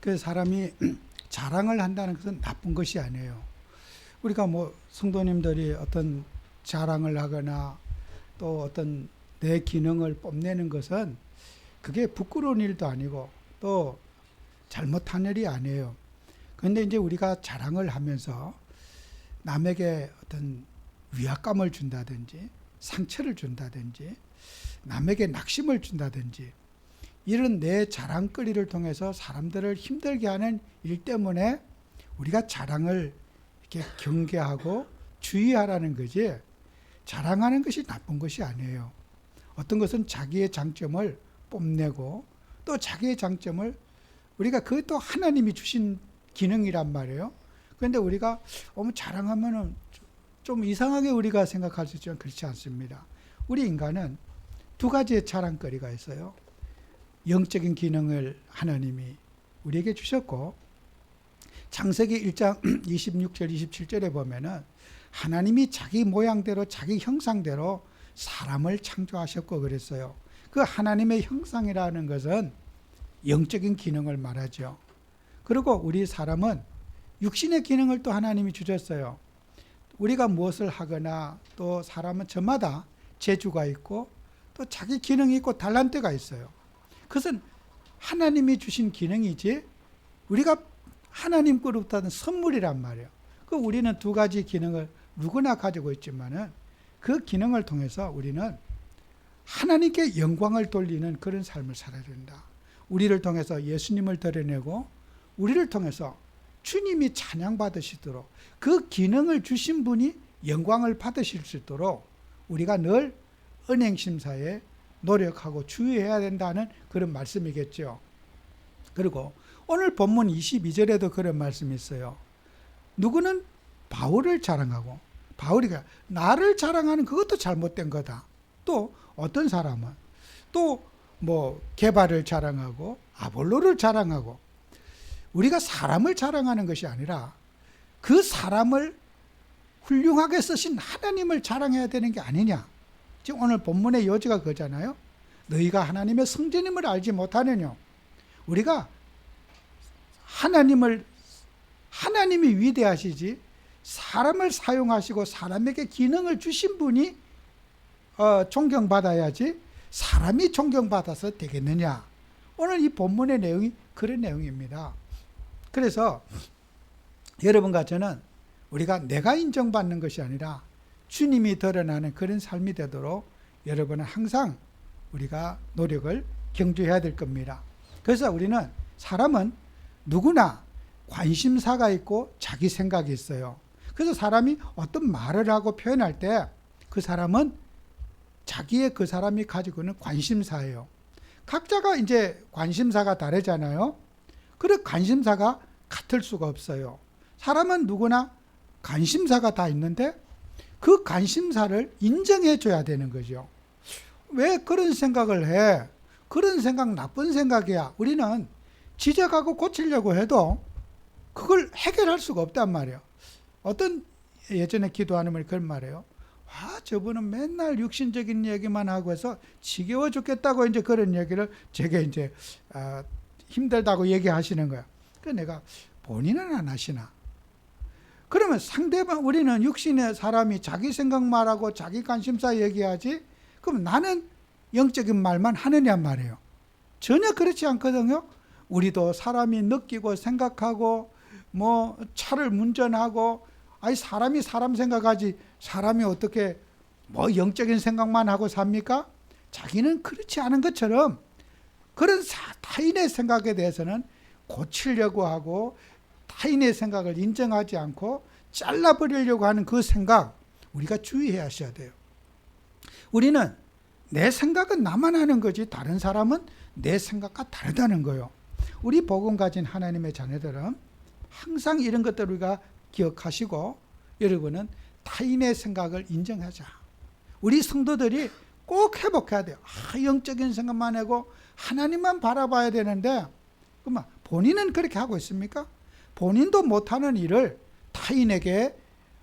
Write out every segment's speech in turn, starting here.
그 사람이 자랑을 한다는 것은 나쁜 것이 아니에요. 우리가 뭐 성도님들이 어떤 자랑을 하거나 또 어떤 내 기능을 뽐내는 것은 그게 부끄러운 일도 아니고 또 잘못한 일이 아니에요. 그런데 이제 우리가 자랑을 하면서 남에게 어떤 위압감을 준다든지 상처를 준다든지 남에게 낙심을 준다든지 이런 내 자랑거리를 통해서 사람들을 힘들게 하는 일 때문에 우리가 자랑을 이렇게 경계하고 주의하라는 거지, 자랑하는 것이 나쁜 것이 아니에요. 어떤 것은 자기의 장점을 뽐내고 또 자기의 장점을 우리가 그것도 하나님이 주신 기능이란 말이에요. 그런데 우리가 자랑하면은 좀 이상하게 우리가 생각할 수 있지만 그렇지 않습니다. 우리 인간은 두 가지의 자랑거리가 있어요. 영적인 기능을 하나님이 우리에게 주셨고, 창세기 1장 26절 27절에 보면은 하나님이 자기 모양대로 자기 형상대로 사람을 창조하셨고 그랬어요. 그 하나님의 형상이라는 것은 영적인 기능을 말하죠. 그리고 우리 사람은 육신의 기능을 또 하나님이 주셨어요. 우리가 무엇을 하거나 또 사람은 저마다 재주가 있고 또 자기 기능이 있고 달란트가 있어요. 그것은 하나님이 주신 기능이지 우리가 하나님 거로부터 받은 선물이란 말이에요. 그 우리는 두 가지 기능을 누구나 가지고 있지만은 그 기능을 통해서 우리는 하나님께 영광을 돌리는 그런 삶을 살아야 된다. 우리를 통해서 예수님을 드러내고 우리를 통해서 주님이 찬양받으시도록 그 기능을 주신 분이 영광을 받으실 수 있도록 우리가 늘 은행심사에 노력하고 주의해야 된다는 그런 말씀이겠죠. 그리고 오늘 본문 22절에도 그런 말씀이 있어요. 누구는 바울을 자랑하고, 바울이가 나를 자랑하는 그것도 잘못된 거다. 또 어떤 사람은 또 뭐 게바를 자랑하고 아볼로를 자랑하고, 우리가 사람을 자랑하는 것이 아니라 그 사람을 훌륭하게 쓰신 하나님을 자랑해야 되는 게 아니냐. 지금 오늘 본문의 요지가 그거잖아요. 너희가 하나님의 성전임을 알지 못하느냐. 우리가 하나님이 위대하시지 사람을 사용하시고 사람에게 기능을 주신 분이 존경받아야지 사람이 존경받아서 되겠느냐. 오늘 이 본문의 내용이 그런 내용입니다. 그래서 여러분과 저는 우리가 내가 인정받는 것이 아니라 주님이 드러나는 그런 삶이 되도록 여러분은 항상 우리가 노력을 경주해야 될 겁니다. 그래서 우리는 사람은 누구나 관심사가 있고 자기 생각이 있어요. 그래서 사람이 어떤 말을 하고 표현할 때 그 사람은 자기의 그 사람이 가지고 있는 관심사예요. 각자가 이제 관심사가 다르잖아요. 그래 관심사가 같을 수가 없어요. 사람은 누구나 관심사가 다 있는데 그 관심사를 인정해 줘야 되는 거죠. 왜 그런 생각을 해? 그런 생각 나쁜 생각이야. 우리는 지적하고 고치려고 해도 그걸 해결할 수가 없단 말이에요. 어떤 예전에 기도하는 분이 그런 말이에요. 저분은 맨날 육신적인 얘기만 하고 해서 지겨워 죽겠다고 이제 그런 얘기를 제게 이제 힘들다고 얘기하시는 거야. 그래서 내가 본인은 안 하시나? 그러면 상대방, 우리는 육신의 사람이 자기 생각만 하고 자기 관심사 얘기하지? 그럼 나는 영적인 말만 하느냐 말이에요. 전혀 그렇지 않거든요. 우리도 사람이 느끼고 생각하고 뭐 차를 운전하고, 아니 사람이 사람 생각하지 사람이 어떻게 뭐 영적인 생각만 하고 삽니까? 자기는 그렇지 않은 것처럼 그런 타인의 생각에 대해서는 고치려고 하고 타인의 생각을 인정하지 않고 잘라버리려고 하는 그 생각, 우리가 주의해야 하셔야 돼요. 우리는 내 생각은 나만 하는 거지 다른 사람은 내 생각과 다르다는 거예요. 우리 복음 가진 하나님의 자녀들은 항상 이런 것들을 우리가 기억하시고, 여러분은 타인의 생각을 인정하자. 우리 성도들이 꼭 회복해야 돼요. 영적인 생각만 하고 하나님만 바라봐야 되는데, 그러면 본인은 그렇게 하고 있습니까? 본인도 못하는 일을 타인에게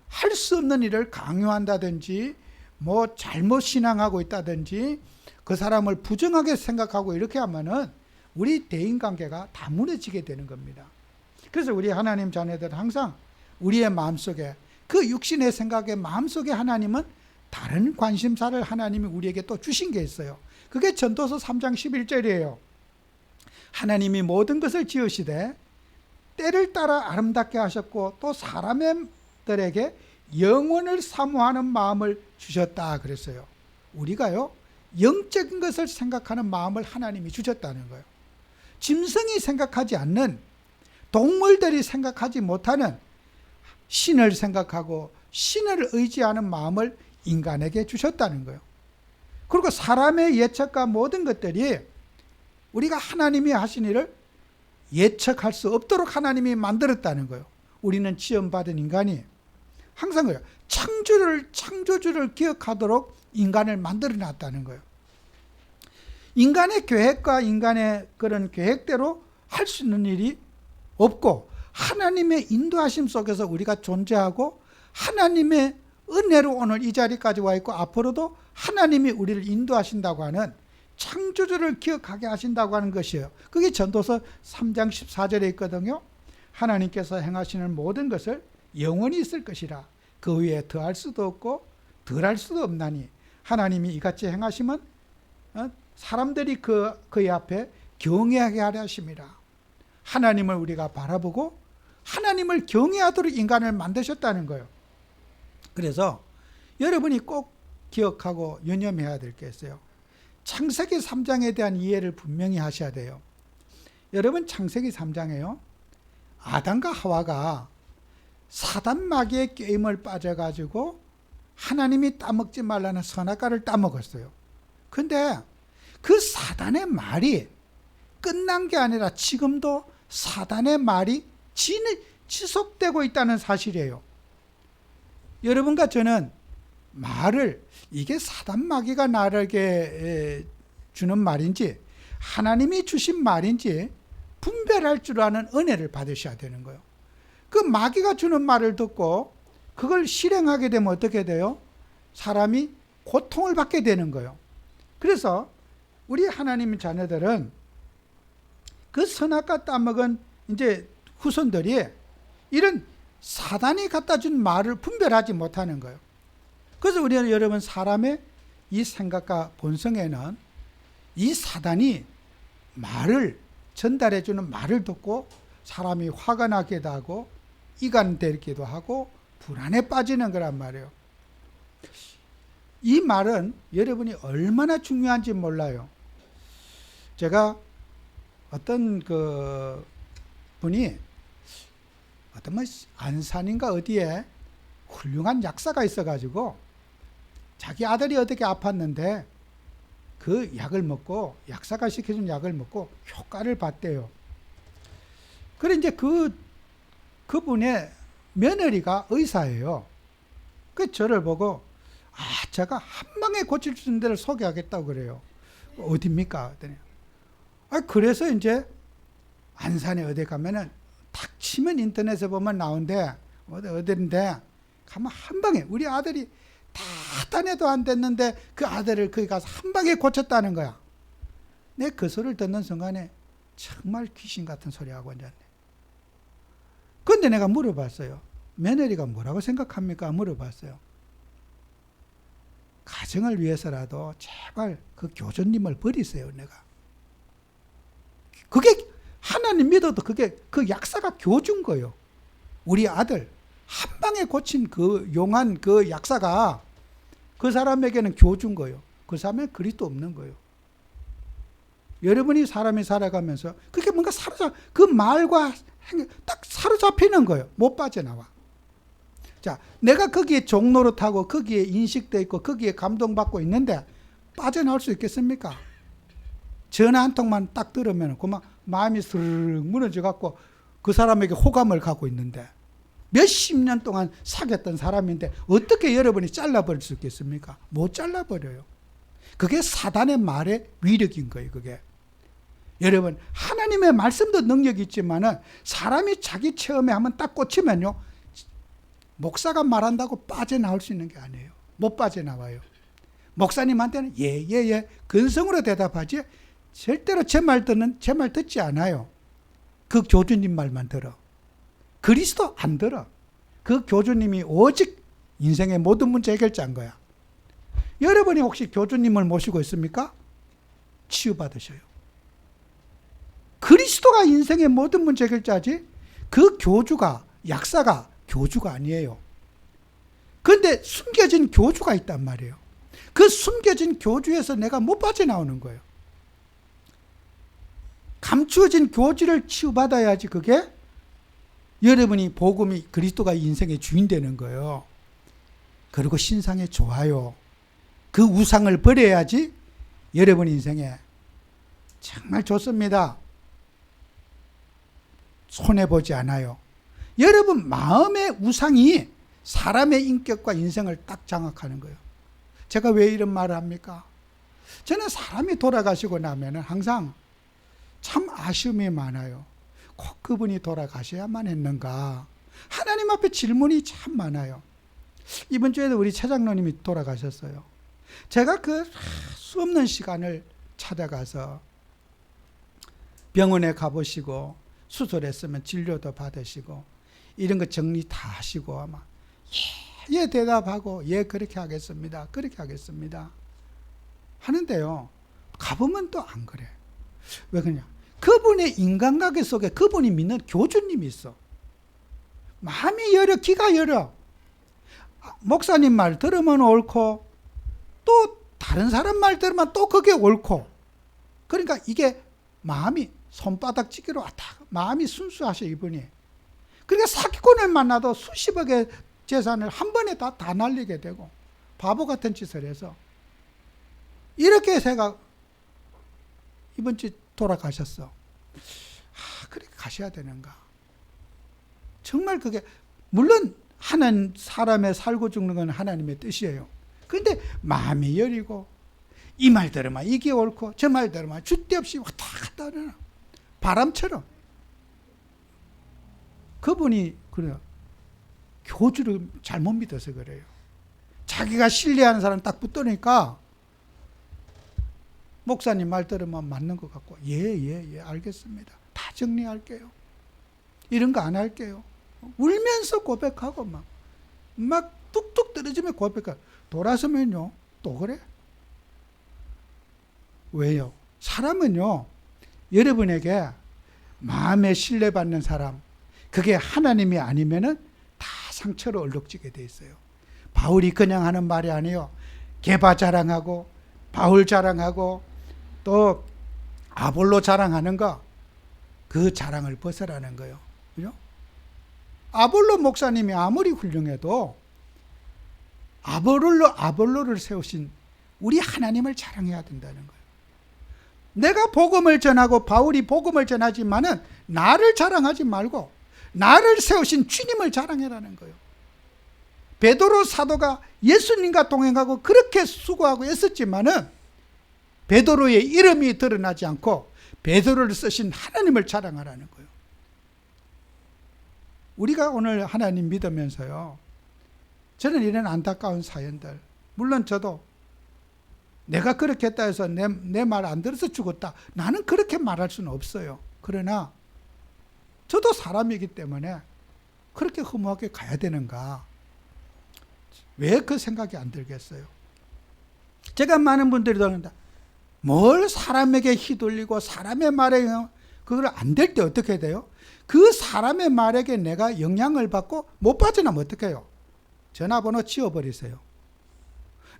할 수 없는 일을 강요한다든지 뭐 잘못 신앙하고 있다든지 그 사람을 부정하게 생각하고 이렇게 하면은 우리 대인관계가 다 무너지게 되는 겁니다. 그래서 우리 하나님 자녀들은 항상 우리의 마음속에, 그 육신의 생각의 마음속에 하나님은 다른 관심사를 하나님이 우리에게 또 주신 게 있어요. 그게 전도서 3장 11절이에요. 하나님이 모든 것을 지으시되 때를 따라 아름답게 하셨고 또 사람들에게 영원을 사모하는 마음을 주셨다 그랬어요. 우리가요, 영적인 것을 생각하는 마음을 하나님이 주셨다는 거예요. 짐승이 생각하지 않는, 동물들이 생각하지 못하는 신을 생각하고 신을 의지하는 마음을 인간에게 주셨다는 거예요. 그리고 사람의 예측과 모든 것들이 우리가 하나님이 하신 일을 예측할 수 없도록 하나님이 만들었다는 거예요. 우리는 지음받은 인간이 항상 그래요. 창조주를 기억하도록 인간을 만들어 놨다는 거예요. 인간의 계획과 인간의 그런 계획대로 할 수 있는 일이 없고, 하나님의 인도하심 속에서 우리가 존재하고, 하나님의 은혜로 오늘 이 자리까지 와 있고, 앞으로도 하나님이 우리를 인도하신다고 하는, 창조주를 기억하게 하신다고 하는 것이에요. 그게 전도서 3장 14절에 있거든요. 하나님께서 행하시는 모든 것을 영원히 있을 것이라. 그 위에 더할 수도 없고 덜할 수도 없나니 하나님이 이같이 행하시면 사람들이 그의 앞에 경외하게 하려 하심이라. 하나님을 우리가 바라보고 하나님을 경외하도록 인간을 만드셨다는 거예요. 그래서 여러분이 꼭 기억하고 유념해야 될 게 있어요. 창세기 3장에 대한 이해를 분명히 하셔야 돼요. 여러분, 창세기 3장에요, 아담과 하와가 사단 마귀의 게임을 빠져가지고 하나님이 따먹지 말라는 선악과를 따먹었어요. 근데 그 사단의 말이 끝난 게 아니라 지금도 사단의 말이 지속되고 있다는 사실이에요. 여러분과 저는 말을, 이게 사단 마귀가 나에게 주는 말인지 하나님이 주신 말인지 분별할 줄 아는 은혜를 받으셔야 되는 거예요. 그 마귀가 주는 말을 듣고 그걸 실행하게 되면 어떻게 돼요? 사람이 고통을 받게 되는 거예요. 그래서 우리 하나님 자녀들은 그 선악과 따먹은 이제 후손들이 이런 사단이 갖다 준 말을 분별하지 못하는 거예요. 그래서 우리는 여러분, 사람의 이 생각과 본성에는 이 사단이 말을 전달해 주는 말을 듣고 사람이 화가 나기도 하고 이간되기도 하고 불안에 빠지는 거란 말이에요. 이 말은 여러분이 얼마나 중요한지 몰라요. 제가 어떤 그 분이 어떤 뭐 안산인가 어디에 훌륭한 약사가 있어가지고 자기 아들이 어떻게 아팠는데 그 약을 먹고, 약사가 시켜준 약을 먹고 효과를 봤대요. 그래 이제 그분의 며느리가 의사예요. 그 저를 보고, 제가 한 방에 고칠 수 있는 데를 소개하겠다고 그래요. 어딥니까? 그래서 이제 안산에 어디 가면은 탁 치면 인터넷에 보면 나온대. 어딘데 가면 한 방에, 우리 아들이 다 다녀도 안 됐는데 그 아들을 거기 가서 한 방에 고쳤다는 거야. 내 그 소리를 듣는 순간에 정말 귀신 같은 소리 하고 앉았네. 그런데 내가 물어봤어요. 며느리가 뭐라고 생각합니까? 물어봤어요. 가정을 위해서라도 제발 그 교주님을 버리세요. 내가 그게 하나님 믿어도 그게 그 약사가 교주인 거예요. 우리 아들 한 방에 고친 그 용한 그 약사가 그 사람에게는 교주인 거예요. 그 사람에 그리스도 없는 거예요. 여러분이 사람이 살아가면서 그게 뭔가 그 말과 딱 사로잡히는 거예요. 못 빠져나와. 자, 내가 거기에 종로로 타고 거기에 인식돼 있고 거기에 감동받고 있는데 빠져나올 수 있겠습니까? 전화 한 통만 딱 들으면 그만 마음이 스르륵 무너져 갖고 그 사람에게 호감을 갖고 있는데 몇십 년 동안 사귀었던 사람인데 어떻게 여러분이 잘라버릴 수 있겠습니까? 못 잘라버려요. 그게 사단의 말의 위력인 거예요. 그게. 여러분, 하나님의 말씀도 능력이 있지만은 사람이 자기 체험에 한번 딱 꽂히면요, 목사가 말한다고 빠져나올 수 있는 게 아니에요. 못 빠져나와요. 목사님한테는 예 근성으로 대답하지 절대로 제 말 듣지 않아요. 그 교주님 말만 들어. 그리스도 안 들어. 그 교주님이 오직 인생의 모든 문제 해결자인 거야. 여러분이 혹시 교주님을 모시고 있습니까? 치유받으셔요. 그리스도가 인생의 모든 문제 해결자지 그 교주가, 약사가 교주가 아니에요. 그런데 숨겨진 교주가 있단 말이에요. 그 숨겨진 교주에서 내가 못 빠져나오는 거예요. 감추어진 교주를 치유받아야지 그게 여러분이 복음이 그리스도가 인생의 주인 되는 거예요. 그리고 신상에 좋아요. 그 우상을 버려야지 여러분 인생에 정말 좋습니다. 손해보지 않아요. 여러분 마음의 우상이 사람의 인격과 인생을 딱 장악하는 거예요. 제가 왜 이런 말을 합니까? 저는 사람이 돌아가시고 나면 항상 참 아쉬움이 많아요. 꼭 그분이 돌아가셔야만 했는가. 하나님 앞에 질문이 참 많아요. 이번 주에도 우리 최 장로님이 돌아가셨어요. 제가 그 수 없는 시간을 찾아가서 병원에 가보시고 수술했으면 진료도 받으시고 이런 거 정리 다 하시고 아마 예 대답하고 예 그렇게 하겠습니다. 그렇게 하겠습니다. 하는데요. 가보면 또 안 그래. 왜 그러냐. 그분의 인간관계 속에 그분이 믿는 교주님이 있어. 마음이 열려, 귀가 열려. 목사님 말 들으면 옳고 또 다른 사람 말 들으면 또 그게 옳고. 그러니까 이게 마음이 손바닥치기로 왔다. 마음이 순수하셔 이분이. 그러니까 사기꾼을 만나도 수십억의 재산을 한 번에 다 날리게 되고 바보 같은 짓을 해서 이렇게 제가 이번 주 돌아가셨어. 그렇게 가셔야 되는가? 정말 그게 물론 하나님 사람의 살고 죽는 건 하나님의 뜻이에요. 그런데 마음이 여리고 이 말 들으면 이게 옳고 저 말 들으면 줏대 없이 왔다 갔다 하는 바람처럼 그분이 그래요. 교주를 잘못 믿어서 그래요. 자기가 신뢰하는 사람 딱 붙으니까 목사님 말 들으면 맞는 것 같고 예 알겠습니다. 다 정리할게요. 이런 거 안 할게요. 울면서 고백하고 막 뚝뚝 떨어지면 고백하고 돌아서면요 또 그래. 왜요? 사람은요 여러분에게 마음에 신뢰받는 사람 그게 하나님이 아니면은 다 상처로 얼룩지게 돼 있어요. 바울이 그냥 하는 말이 아니에요. 게바 자랑하고 바울 자랑하고 또 아볼로 자랑하는 거 그 자랑을 벗어라는 거예요. 그죠? 아볼로 목사님이 아무리 훌륭해도 아볼로를 세우신 우리 하나님을 자랑해야 된다는 거예요. 내가 복음을 전하고 바울이 복음을 전하지만은 나를 자랑하지 말고 나를 세우신 주님을 자랑해라는 거예요. 베드로 사도가 예수님과 동행하고 그렇게 수고하고 애썼지만은 베드로의 이름이 드러나지 않고 베드로를 쓰신 하나님을 자랑하라는 거예요. 우리가 오늘 하나님 믿으면서요. 저는 이런 안타까운 사연들 물론 저도 내가 그렇게 했다 해서 내 말 안 들어서 죽었다. 나는 그렇게 말할 수는 없어요. 그러나 저도 사람이기 때문에 그렇게 허무하게 가야 되는가. 왜 그 생각이 안 들겠어요? 제가 많은 분들이 그런다. 뭘 사람에게 휘둘리고 사람의 말에 그걸 안 될 때 어떻게 돼요? 그 사람의 말에게 내가 영향을 받고 못 빠져나면 어떻게 해요? 전화번호 지워버리세요.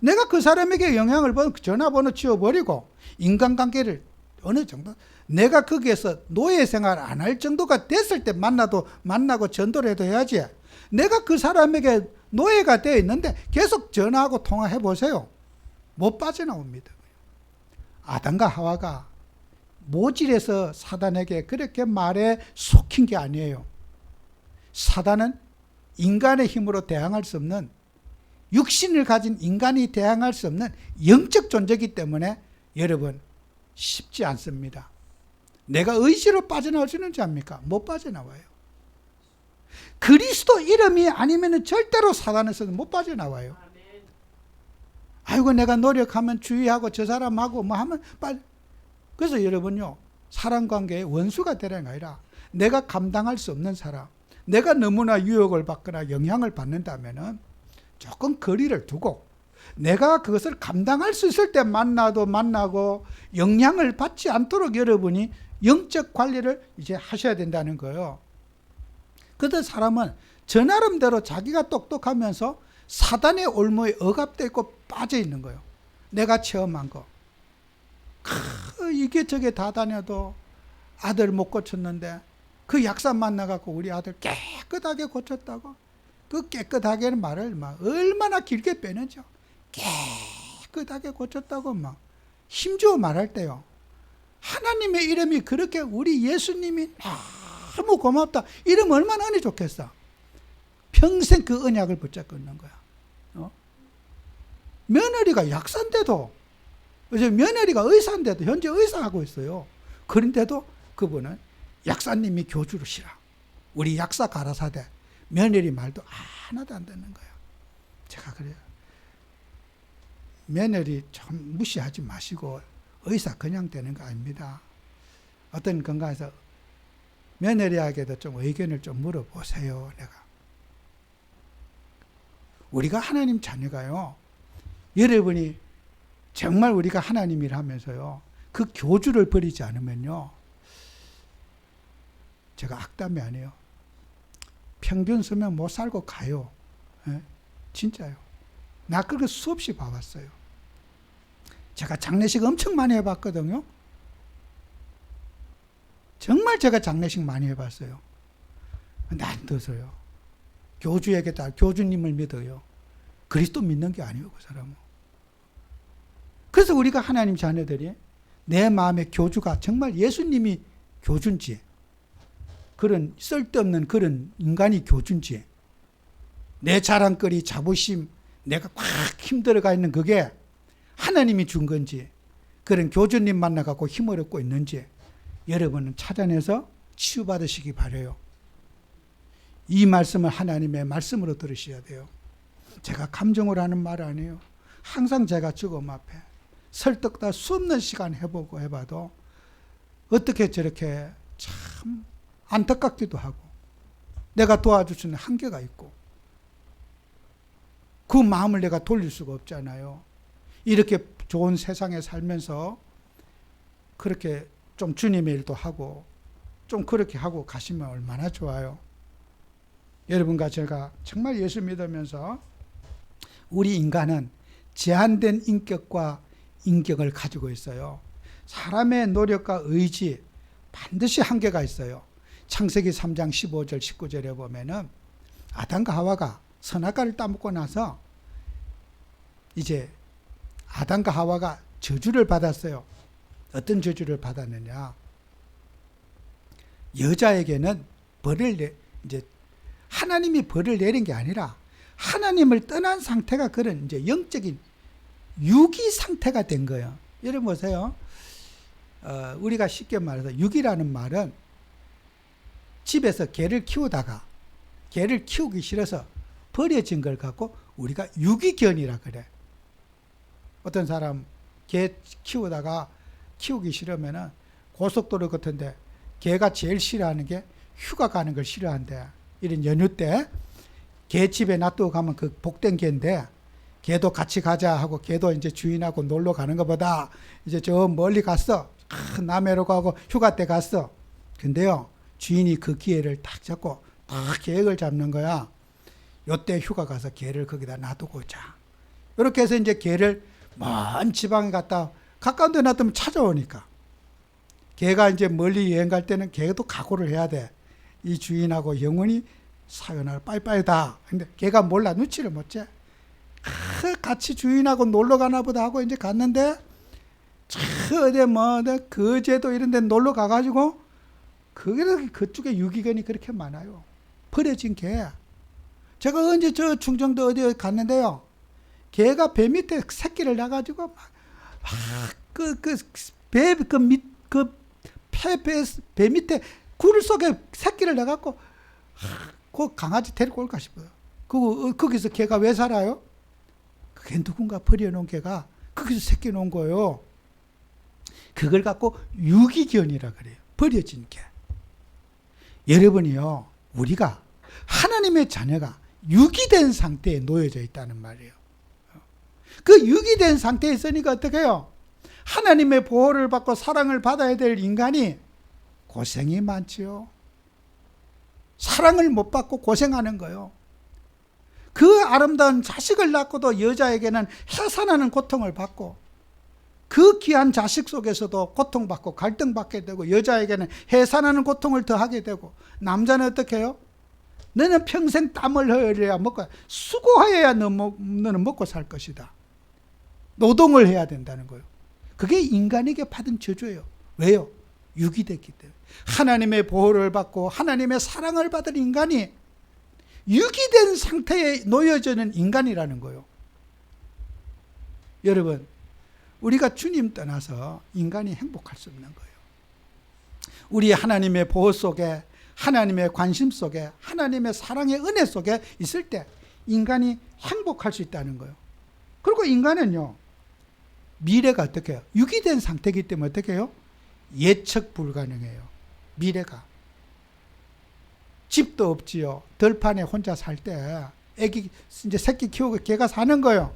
내가 그 사람에게 영향을 받고 전화번호 지워버리고 인간관계를 어느 정도 내가 거기에서 노예 생활 안 할 정도가 됐을 때 만나고 전도를 해도 해야지. 내가 그 사람에게 노예가 되어 있는데 계속 전화하고 통화해 보세요. 못 빠져나옵니다. 아담과 하와가 모질에서 사단에게 그렇게 말에 속힌 게 아니에요. 사단은 인간의 힘으로 대항할 수 없는 육신을 가진 인간이 대항할 수 없는 영적 존재이기 때문에 여러분 쉽지 않습니다. 내가 의지로 빠져나올 수 있는지 압니까? 못 빠져나와요. 그리스도 이름이 아니면 절대로 사단에서는 못 빠져나와요. 아이고 내가 노력하면 주의하고 저 사람하고 뭐 하면 빨리 그래서 여러분요, 사람관계의 원수가 되라는 게 아니라 내가 감당할 수 없는 사람, 내가 너무나 유혹을 받거나 영향을 받는다면은 조금 거리를 두고 내가 그것을 감당할 수 있을 때 만나고 영향을 받지 않도록 여러분이 영적 관리를 이제 하셔야 된다는 거예요. 그런데 사람은 저 나름대로 자기가 똑똑하면서 사단의 올무에 억압되어 있고 빠져 있는 거예요. 내가 체험한 거. 이게 저게 다 다녀도 아들 못 고쳤는데 그 약사 만나갖고 우리 아들 깨끗하게 고쳤다고. 그 깨끗하게는 말을 막 얼마나 길게 빼내죠. 깨끗하게 고쳤다고 막 힘주어 말할 때요. 하나님의 이름이 그렇게 우리 예수님이 너무 고맙다. 이름 얼마나 은혜 좋겠어. 평생 그 언약을 붙잡고 있는 거야. 며느리가 약사인데도, 며느리가 의사인데도 현재 의사하고 있어요. 그런데도 그분은 약사님이 교주로시라. 우리 약사 가라사대 며느리 말도 하나도 안 듣는 거예요. 제가 그래요. 며느리 좀 무시하지 마시고 의사 그냥 되는 거 아닙니다. 어떤 건강에서 며느리에게도 좀 의견을 좀 물어보세요. 내가. 우리가 하나님 자녀가요. 여러분이 정말 우리가 하나님이라 하면서요. 그 교주를 버리지 않으면요. 제가 악담이 아니에요. 평균 수명 못 살고 가요. 예? 진짜요. 나 그거 수없이 봐왔어요. 제가 장례식 엄청 많이 해봤거든요. 정말 제가 장례식 많이 해봤어요. 근데 안 돼서요. 교주에게 다 교주님을 믿어요. 그리스도 믿는 게 아니에요, 그 사람은. 그래서 우리가 하나님 자녀들이 내 마음의 교주가 정말 예수님이 교주인지, 그런 쓸데없는 그런 인간이 교주인지, 내 자랑거리, 자부심, 내가 꽉 힘들어가 있는 그게 하나님이 준 건지, 그런 교주님 만나갖고 힘을 얻고 있는지 여러분은 찾아내서 치유받으시기 바라요. 이 말씀을 하나님의 말씀으로 들으셔야 돼요. 제가 감정으로 하는 말 아니에요. 항상 제가 죽음 앞에 설득다 수 없는 시간 해보고 해봐도 어떻게 저렇게 참 안타깝기도 하고 내가 도와줄 수 있는 한계가 있고 그 마음을 내가 돌릴 수가 없잖아요. 이렇게 좋은 세상에 살면서 그렇게 좀 주님의 일도 하고 좀 그렇게 하고 가시면 얼마나 좋아요. 여러분과 제가 정말 예수 믿으면서 우리 인간은 제한된 인격과 인격을 가지고 있어요. 사람의 노력과 의지 반드시 한계가 있어요. 창세기 3장 15절 19절에 보면은 아담과 하와가 선악과를 따먹고 나서 이제 아담과 하와가 저주를 받았어요. 어떤 저주를 받았느냐? 여자에게는 이제 하나님이 벌을 내린 게 아니라 하나님을 떠난 상태가 그런 이제 영적인 유기 상태가 된 거예요. 여러분 보세요. 우리가 쉽게 말해서 유기라는 말은 집에서 개를 키우다가 개를 키우기 싫어서 버려진 걸 갖고 우리가 유기견이라 그래. 어떤 사람 개 키우다가 키우기 싫으면은 고속도로 같은데 개가 제일 싫어하는 게 휴가 가는 걸 싫어한대. 이런 연휴 때 개 집에 놔두고 가면 그 복된 개인데 개도 같이 가자 하고 개도 이제 주인하고 놀러 가는 것보다 이제 저 멀리 갔어. 남해로 가고 휴가 때 갔어. 근데요 주인이 그 기회를 딱 잡고 딱 계획을 잡는 거야. 요때 휴가 가서 개를 거기다 놔두고 오자. 이렇게 해서 이제 개를 먼 지방에 갔다 가까운 데 놔두면 찾아오니까 개가 이제 멀리 여행 갈 때는 개도 각오를 해야 돼. 이 주인하고 영원히 사연할 빠이빠이다. 근데 걔가 몰라. 눈치를 못 채. 같이 주인하고 놀러 가나 보다 하고 이제 갔는데 어디 뭐 거제도 이런 데 놀러 가가지고 그쪽에 유기견이 그렇게 많아요. 버려진 개. 제가 언제 저 충청도 어디 갔는데요. 개가 배 밑에 새끼를 낳아가지고 배 밑에 굴 속에 새끼를 낳아갖고 그 강아지 데리고 올까 싶어요. 거기서 개가 왜 살아요? 그게 누군가 버려놓은 개가 거기서 새끼 놓은 거예요. 그걸 갖고 유기견이라 그래요. 버려진 개. 여러분이요, 우리가 하나님의 자녀가 유기된 상태에 놓여져 있다는 말이에요. 그 유기된 상태에 있으니까 어떻게 해요? 하나님의 보호를 받고 사랑을 받아야 될 인간이 고생이 많지요. 사랑을 못 받고 고생하는 거예요. 그 아름다운 자식을 낳고도 여자에게는 해산하는 고통을 받고, 그 귀한 자식 속에서도 고통받고 갈등받게 되고, 여자에게는 해산하는 고통을 더하게 되고, 남자는 어떻게 해요? 너는 평생 땀을 흘려야 먹고, 수고해야 너는 먹고 살 것이다. 노동을 해야 된다는 거예요. 그게 인간에게 받은 저주예요. 왜요? 유기됐기 때문에. 하나님의 보호를 받고 하나님의 사랑을 받은 인간이 유기된 상태에 놓여지는 인간이라는 거예요. 여러분, 우리가 주님 떠나서 인간이 행복할 수 없는 거예요. 우리 하나님의 보호 속에, 하나님의 관심 속에, 하나님의 사랑의 은혜 속에 있을 때 인간이 행복할 수 있다는 거예요. 그리고 인간은요, 미래가 어떻게 해요? 유기된 상태이기 때문에 어떻게 해요? 예측 불가능해요. 미래가. 집도 없지요. 들판에 혼자 살 때 애기 이제 새끼 키우고 걔가 사는 거예요.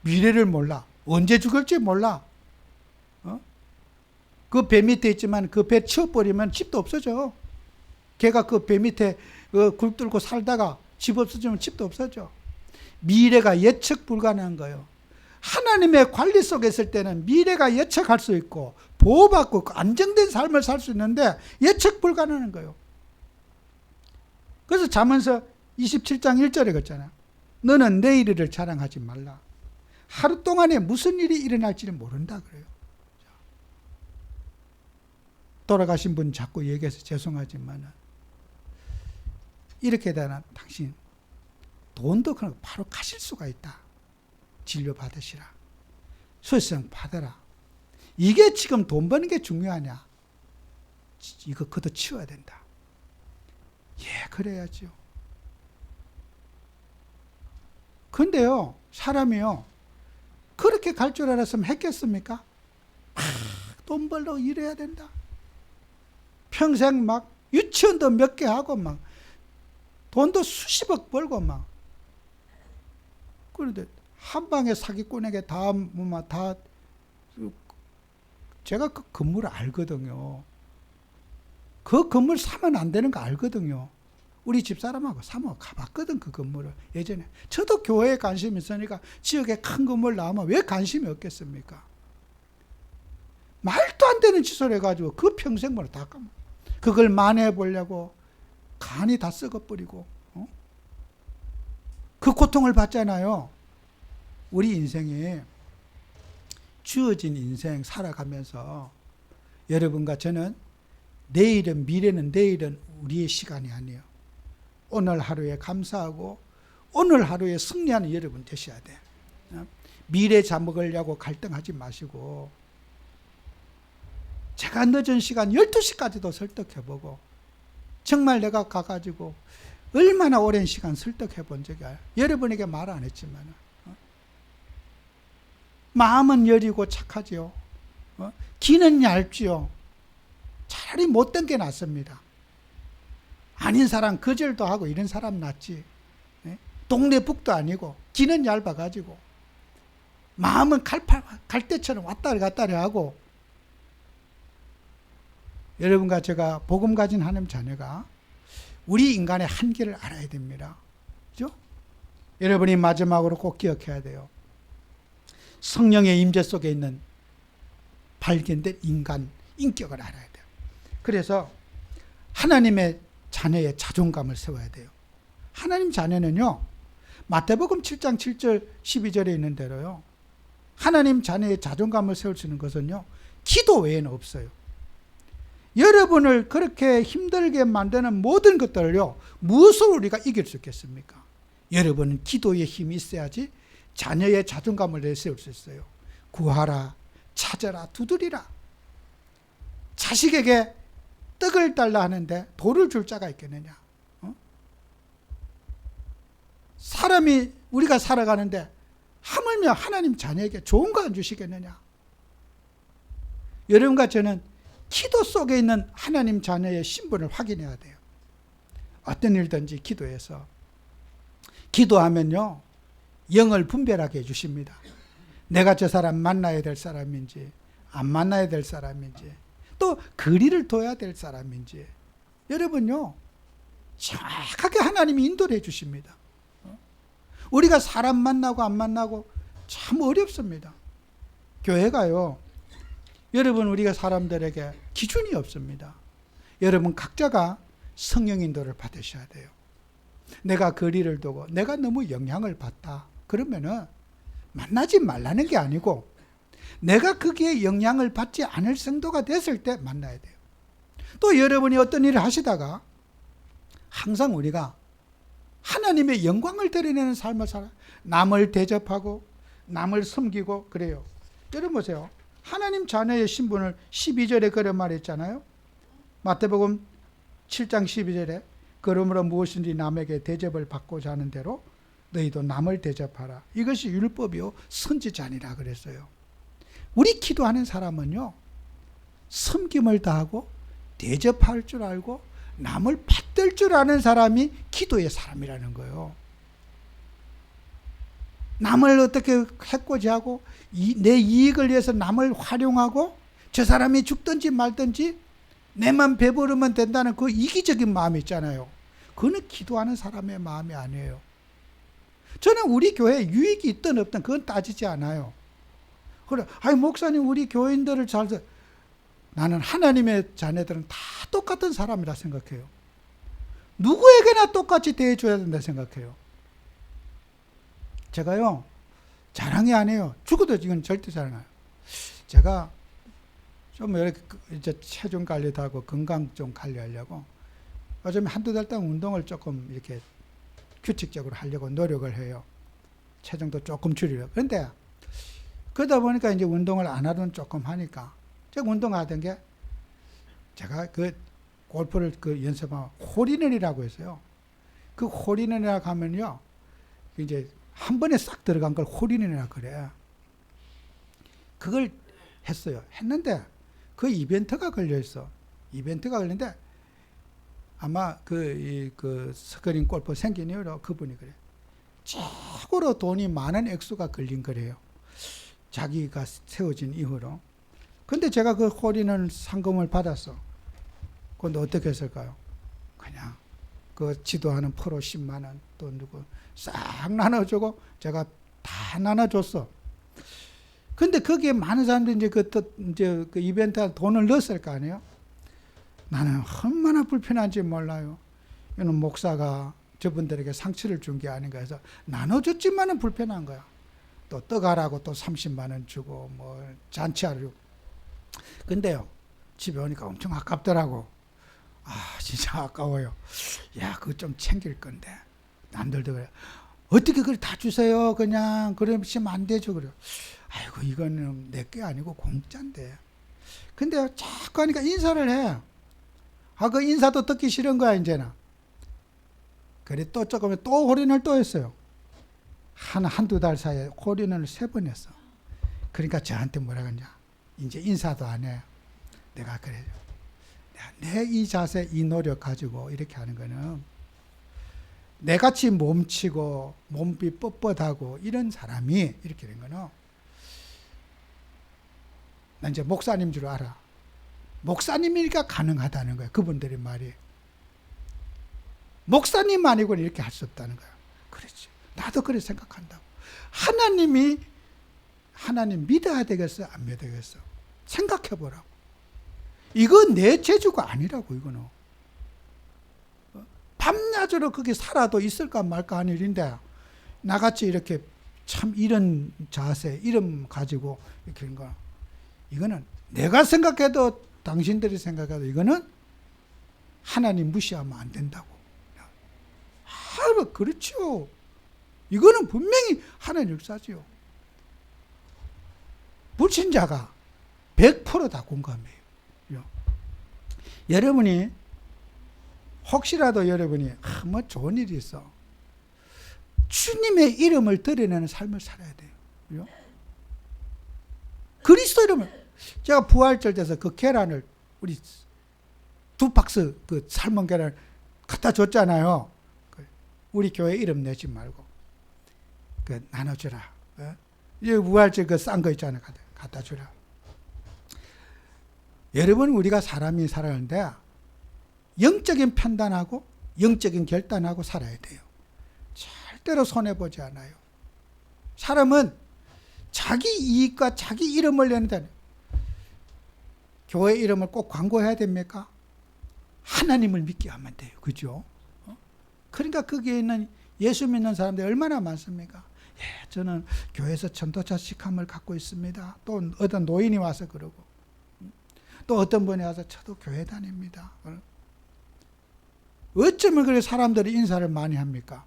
미래를 몰라. 언제 죽을지 몰라. 그 배 밑에 있지만 그 배 치워버리면 집도 없어져. 걔가 그 배 밑에 굴 뚫고 살다가 집 없어지면 집도 없어져. 미래가 예측 불가능한 거예요. 하나님의 관리 속에 있을 때는 미래가 예측할 수 있고 보호받고 안정된 삶을 살 수 있는데 예측 불가능한 거예요. 그래서 잠언서 27장 1절에 그랬잖아요. 너는 내일을 자랑하지 말라. 하루 동안에 무슨 일이 일어날지는 모른다 그래요. 돌아가신 분 자꾸 얘기해서 죄송하지만 이렇게 되나 당신 돈도 그냥 바로 가실 수가 있다. 진료 받으시라. 수혜성 받아라. 이게 지금 돈 버는 게 중요하냐? 이거 걷어치워야 된다. 예, 그래야죠. 근데요, 사람이요, 그렇게 갈 줄 알았으면 했겠습니까? 돈 벌러 일해야 된다. 평생 막 유치원도 몇 개 하고 막 돈도 수십억 벌고 막. 그런데 한 방에 사기꾼에게 다 제가 그 건물을 알거든요. 그 건물 사면 안 되는 거 알거든요. 우리 집사람하고 사면 가봤거든, 그 건물을. 예전에. 저도 교회에 관심이 있으니까 지역에 큰 건물 나오면 왜 관심이 없겠습니까? 말도 안 되는 짓을 해가지고 그 평생물을 다 까먹어. 그걸 만회해 보려고 간이 다 썩어버리고, 그 고통을 받잖아요. 우리 인생이 주어진 인생 살아가면서 여러분과 저는 내일은, 미래는, 내일은 우리의 시간이 아니에요. 오늘 하루에 감사하고 오늘 하루에 승리하는 여러분 되셔야 돼. 미래 잡먹으려고 갈등하지 마시고, 제가 늦은 시간 12시까지도 설득해보고, 정말 내가 가가지고 얼마나 오랜 시간 설득해본 적이 여러분에게 말 안 했지만, 마음은 여리고 착하지요. 기는 얇지요. 차라리 못된 게 낫습니다. 아닌 사람 거절도 하고 이런 사람 낫지. 동네 북도 아니고 기는 얇아가지고 마음은 갈대처럼 왔다리 갔다리 하고. 여러분과 제가 복음 가진 하나님 자녀가 우리 인간의 한계를 알아야 됩니다. 그죠? 여러분이 마지막으로 꼭 기억해야 돼요. 성령의 임재 속에 있는 발견된 인간, 인격을 알아야 돼요. 그래서 하나님의 자녀의 자존감을 세워야 돼요. 하나님 자녀는요, 마태복음 7장 7절 12절에 있는 대로요, 하나님 자녀의 자존감을 세울 수 있는 것은요, 기도 외에는 없어요. 여러분을 그렇게 힘들게 만드는 모든 것들을요, 무엇으로 우리가 이길 수 있겠습니까? 여러분은 기도의 힘이 있어야지 자녀의 자존감을 내세울 수 있어요. 구하라, 찾아라, 두드리라. 자식에게 떡을 달라 하는데 돌을 줄 자가 있겠느냐? 사람이, 우리가 살아가는데 하물며 하나님 자녀에게 좋은 거 안 주시겠느냐? 여러분과 저는 기도 속에 있는 하나님 자녀의 신분을 확인해야 돼요. 어떤 일든지 기도해서. 기도하면요, 영을 분별하게 해주십니다. 내가 저 사람 만나야 될 사람인지, 안 만나야 될 사람인지, 또 거리를 둬야 될 사람인지, 여러분요, 정확하게 하나님이 인도를 해주십니다. 우리가 사람 만나고 안 만나고 참 어렵습니다. 교회가요, 여러분, 우리가 사람들에게 기준이 없습니다. 여러분 각자가 성령 인도를 받으셔야 돼요. 내가 거리를 두고 내가 너무 영향을 받다 그러면은 만나지 말라는 게 아니고, 내가 거기에 영향을 받지 않을 정도가 됐을 때 만나야 돼요. 또 여러분이 어떤 일을 하시다가 항상 우리가 하나님의 영광을 드러내는 삶을 살아, 남을 대접하고 남을 섬기고 그래요. 여러분 보세요. 하나님 자녀의 신분을 12절에 그런 말했잖아요. 마태복음 7장 12절에 그러므로 무엇인지 남에게 대접을 받고자 하는 대로 너희도 남을 대접하라. 이것이 율법이요 선지자니라 그랬어요. 우리 기도하는 사람은요, 섬김을 다하고 대접할 줄 알고 남을 받들 줄 아는 사람이 기도의 사람이라는 거예요. 남을 어떻게 해코지하고 내 이익을 위해서 남을 활용하고 저 사람이 죽든지 말든지 내만 배부르면 된다는 그 이기적인 마음이 있잖아요. 그거는 기도하는 사람의 마음이 아니에요. 저는 우리 교회에 유익이 있든 없든 그건 따지지 않아요. 그래, 아니 목사님 우리 교인들을 잘, 나는 하나님의 자녀들은 다 똑같은 사람이라 생각해요. 누구에게나 똑같이 대해줘야 된다 생각해요. 제가요, 자랑이 아니에요. 죽어도 이건 절대 자랑 안 해요. 제가 좀 이렇게 이제 체중 관리도 하고 건강 좀 관리하려고 요즘 한두 달 동안 운동을 조금 이렇게 규칙적으로 하려고 노력을 해요. 체중도 조금 줄이려고. 그런데 그러다 보니까 이제 운동을 안 하던 조금 하니까 제가 운동하던 게, 제가 그 골프를 그 연습하면 홀인원이라고 했어요. 그 홀인원이라고 하면요, 이제 한 번에 싹 들어간 걸 홀인원이라고 그래. 그걸 했어요. 했는데 그 이벤트가 걸려 있어. 이벤트가 걸리는데 아마 그 스크린 골프 생긴 이후로 그분이 그래. 최고로 돈이 많은 액수가 걸린 거래요. 자기가 세워진 이후로. 근데 제가 그 홀인원 상금을 받았어. 그런데 어떻게 했을까요? 그냥 그 지도하는 프로 10만 원, 또 누구 싹 나눠주고 제가 다 나눠줬어. 근데 거기에 많은 사람들이 이제 그 이벤트에 돈을 넣었을 거 아니에요? 나는 얼마나 불편한지 몰라요. 이는 목사가 저분들에게 상처를 준 게 아닌가 해서 나눠줬지만은 불편한 거야. 또 떡하라고 또 30만 원 주고 뭐 잔치하려고. 근데요, 집에 오니까 엄청 아깝더라고. 아, 진짜 아까워요. 야, 그거 좀 챙길 건데. 남들도 그래. 어떻게 그걸 다 주세요. 그냥 그러시면 안 되죠. 그래. 아이고, 이거는 내 게 아니고 공짜인데. 근데 자꾸 하니까 인사를 해. 아, 그 인사도 듣기 싫은 거야, 이제는. 그래, 또 조금, 또 홀인을 또 했어요. 한두 달 사이에 홀인을 3번 했어. 그러니까 저한테 뭐라 그러냐. 이제 인사도 안 해. 내가 그래. 내 이 자세, 이 노력 가지고 이렇게 하는 거는 내같이 몸치고 몸이 뻣뻣하고 이런 사람이 이렇게 된 거는 난 이제 목사님 줄 알아. 목사님이니까 가능하다는 거야. 그분들의 말이. 목사님 아니고는 이렇게 할 수 없다는 거야. 그렇지. 나도 그렇게 생각한다고. 하나님 믿어야 되겠어? 안 믿어야 되겠어? 생각해 보라고. 이거 내 재주가 아니라고, 이거는. 밤낮으로 그게 살아도 있을까 말까 하는 일인데, 나같이 이렇게 참 이런 자세, 이름 가지고 이렇게 한 거. 이거는 내가 생각해도 당신들이 생각해도 이거는 하나님 무시하면 안 된다고. 아, 그렇죠. 이거는 분명히 하나님 역사지요. 불신자가 100% 다 공감해요. 여러분이 혹시라도 여러분이 뭐 좋은 일이 있어. 주님의 이름을 드러내는 삶을 살아야 돼요. 그리스도 이름을. 제가 부활절 돼서 그 계란을 우리 2박스 그 삶은 계란을 갖다 줬잖아요. 우리 교회 이름 내지 말고 그 나눠주라. 이 부활절 그 싼 거 있잖아요. 갖다 주라. 여러분, 우리가 사람이 살아가는데 영적인 판단하고 영적인 결단하고 살아야 돼요. 절대로 손해보지 않아요. 사람은 자기 이익과 자기 이름을 내는데 교회 이름을 꼭 광고해야 됩니까? 하나님을 믿게 하면 돼요. 그죠? 그러니까 거기에 있는 예수 믿는 사람들이 얼마나 많습니까? 예, 저는 교회에서 전도자 직함을 갖고 있습니다. 또 어떤 노인이 와서 그러고, 또 어떤 분이 와서 저도 교회 다닙니다. 어쩌면 그렇게 사람들이 인사를 많이 합니까?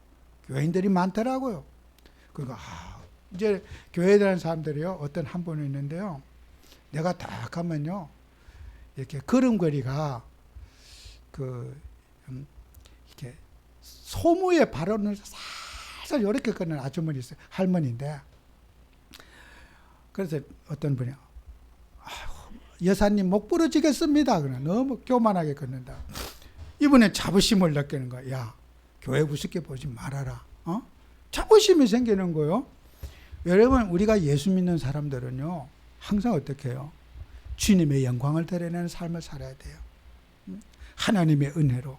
교인들이 많더라고요. 그러니까 이제 교회에 다니는 사람들이요, 어떤 한 분이 있는데요, 내가 딱 가면요, 이렇게 걸음걸이가 이렇게 소무의 발언을 살살 이렇게 걷는 아주머니 있어요. 할머니인데. 그래서 어떤 분이 여사님 목 부러지겠습니다. 그냥 너무 교만하게 걷는다. 이번에 자부심을 느끼는 거야. 야, 교회 우습게 보지 말아라. 자부심이 생기는 거예요. 여러분, 우리가 예수 믿는 사람들은요, 항상 어떻게 해요? 주님의 영광을 드러내는 삶을 살아야 돼요. 하나님의 은혜로.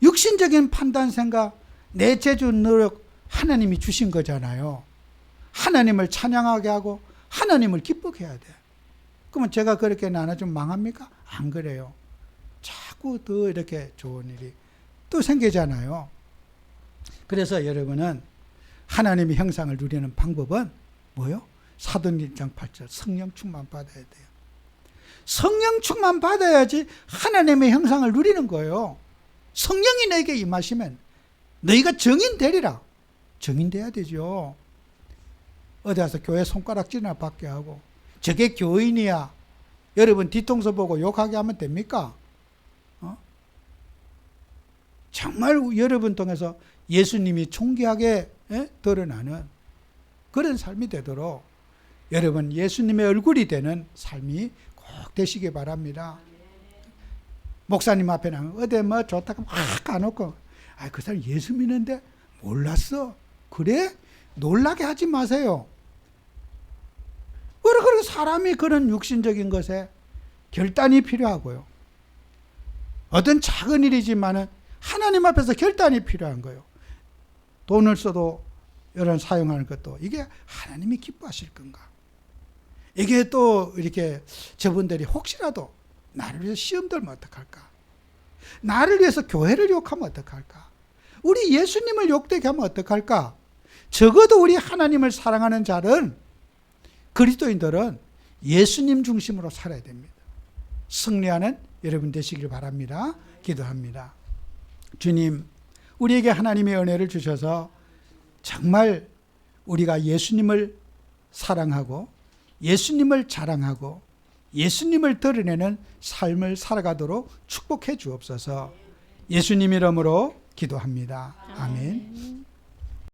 육신적인 판단, 생각, 내 재주, 노력, 하나님이 주신 거잖아요. 하나님을 찬양하게 하고 하나님을 기쁘게 해야 돼. 그러면 제가 그렇게 나눠주면 망합니까? 안 그래요. 자꾸 더 이렇게 좋은 일이 또 생기잖아요. 그래서 여러분은 하나님의 형상을 누리는 방법은 뭐요? 사도행전 1장 8절 성령 충만 받아야 돼요. 성령 충만 받아야지 하나님의 형상을 누리는 거예요. 성령이 너에게 임하시면 너희가 증인 되리라. 증인 돼야 되죠. 어디 가서 교회 손가락질이나 받게 하고 저게 교인이야, 여러분 뒤통수 보고 욕하게 하면 됩니까? 정말 여러분 통해서 예수님이 존귀하게 드러나는 그런 삶이 되도록 여러분 예수님의 얼굴이 되는 삶이 꼭 되시기 바랍니다. 목사님 앞에 나가면 어디 뭐 좋다고 막 까놓고 그 사람 예수 믿는데 몰랐어. 그래? 놀라게 하지 마세요. 그리고 사람이 그런 육신적인 것에 결단이 필요하고요. 어떤 작은 일이지만은 하나님 앞에서 결단이 필요한 거예요. 돈을 써도 이런 사용하는 것도 이게 하나님이 기뻐하실 건가? 이게 또 이렇게 저분들이 혹시라도 나를 위해서 시험 들면 어떡할까? 나를 위해서 교회를 욕하면 어떡할까? 우리 예수님을 욕되게 하면 어떡할까? 적어도 우리 하나님을 사랑하는 자는 그리스도인들은 예수님 중심으로 살아야 됩니다. 승리하는 여러분 되시길 바랍니다. 기도합니다. 주님, 우리에게 하나님의 은혜를 주셔서 정말 우리가 예수님을 사랑하고 예수님을 자랑하고 예수님을 드러내는 삶을 살아가도록 축복해 주옵소서. 예수님 이름으로 기도합니다. 아멘.